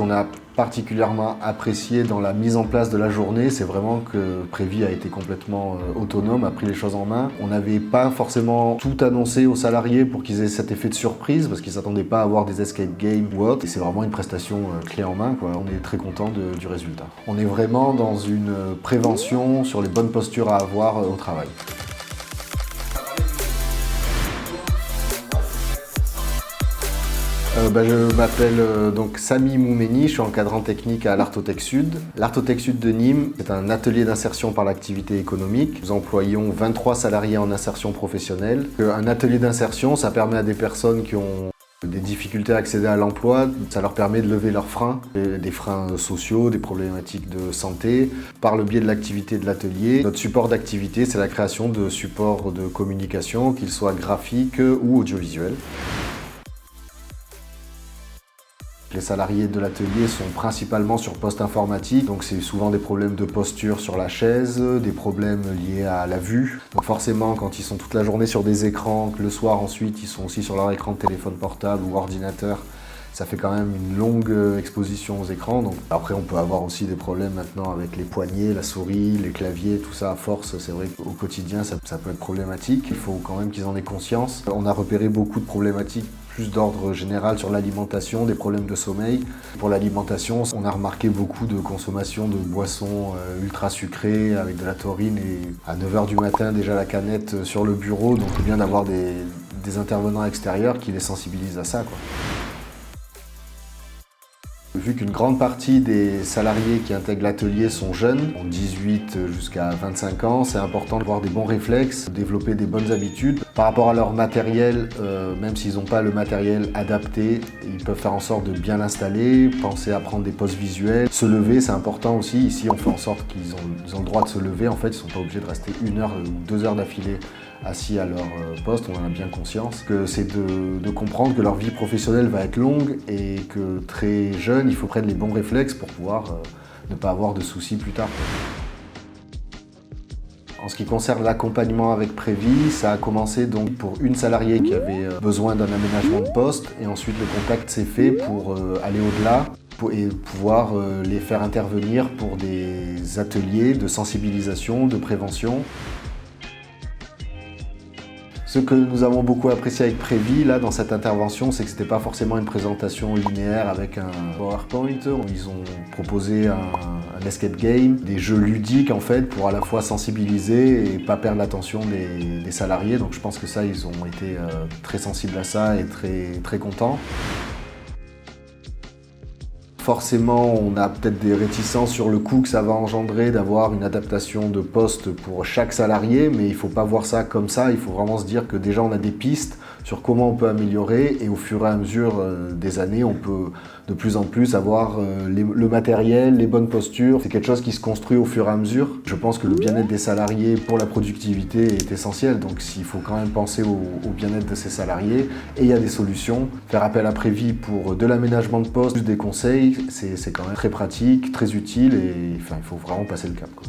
qu'on a particulièrement apprécié dans la mise en place de la journée, c'est vraiment que Prévi a été complètement autonome, a pris les choses en main. On n'avait pas forcément tout annoncé aux salariés pour qu'ils aient cet effet de surprise, parce qu'ils ne s'attendaient pas à avoir des escape games ou autre. Et c'est vraiment une prestation clé en main, quoi. On est très content du résultat. On est vraiment dans une prévention sur les bonnes postures à avoir au travail. Je m'appelle donc Samy Moumeni, je suis encadrant technique à l'Artotech Sud. L'Artotech Sud de Nîmes est un atelier d'insertion par l'activité économique. Nous employons 23 salariés en insertion professionnelle. Un atelier d'insertion, ça permet à des personnes qui ont des difficultés à accéder à l'emploi, ça leur permet de lever leurs freins, des freins sociaux, des problématiques de santé, par le biais de l'activité de l'atelier. Notre support d'activité, c'est la création de supports de communication, qu'ils soient graphiques ou audiovisuels. Les salariés de l'atelier sont principalement sur poste informatique, donc c'est souvent des problèmes de posture sur la chaise, des problèmes liés à la vue. Donc forcément, quand ils sont toute la journée sur des écrans, que le soir ensuite ils sont aussi sur leur écran de téléphone portable ou ordinateur, ça fait quand même une longue exposition aux écrans. Donc après, on peut avoir aussi des problèmes maintenant avec les poignets, la souris, les claviers, tout ça à force. C'est vrai qu'au quotidien, ça peut être problématique. Il faut quand même qu'ils en aient conscience. On a repéré beaucoup de problématiques plus d'ordre général sur l'alimentation, des problèmes de sommeil. Pour l'alimentation, on a remarqué beaucoup de consommation de boissons ultra sucrées avec de la taurine et à 9h du matin déjà la canette sur le bureau. Donc c'est bien d'avoir des intervenants extérieurs qui les sensibilisent à ça, quoi. Vu qu'une grande partie des salariés qui intègrent l'atelier sont jeunes, ont 18 jusqu'à 25 ans, c'est important de voir des bons réflexes, de développer des bonnes habitudes. Par rapport à leur matériel, même s'ils n'ont pas le matériel adapté, ils peuvent faire en sorte de bien l'installer, penser à prendre des pauses visuelles. Se lever, c'est important aussi. Ici, on fait en sorte qu'ils ont le droit de se lever. En fait, ils ne sont pas obligés de rester 1 heure ou 2 heures d'affilée assis à leur poste, on en a bien conscience, que c'est de comprendre que leur vie professionnelle va être longue et que très jeune, il faut prendre les bons réflexes pour pouvoir ne pas avoir de soucis plus tard. En ce qui concerne l'accompagnement avec Prévi, ça a commencé donc pour une salariée qui avait besoin d'un aménagement de poste et ensuite le contact s'est fait pour aller au-delà et pouvoir les faire intervenir pour des ateliers de sensibilisation, de prévention. Ce que nous avons beaucoup apprécié avec Prévi, là, dans cette intervention, c'est que c'était pas forcément une présentation linéaire avec un PowerPoint. Ils ont proposé un escape game, des jeux ludiques en fait, pour à la fois sensibiliser et pas perdre l'attention des salariés. Donc je pense que ça, ils ont été très sensibles à ça et très contents. Forcément, on a peut-être des réticences sur le coût que ça va engendrer d'avoir une adaptation de poste pour chaque salarié, mais il ne faut pas voir ça comme ça, il faut vraiment se dire que déjà on a des pistes sur comment on peut améliorer et au fur et à mesure des années, on peut de plus en plus avoir le matériel, les bonnes postures. C'est quelque chose qui se construit au fur et à mesure. Je pense que le bien-être des salariés pour la productivité est essentiel, donc il faut quand même penser au bien-être de ces salariés et il y a des solutions. Faire appel à Prévi pour de l'aménagement de poste, des conseils, c'est quand même très pratique, très utile et enfin, il faut vraiment passer le cap, quoi.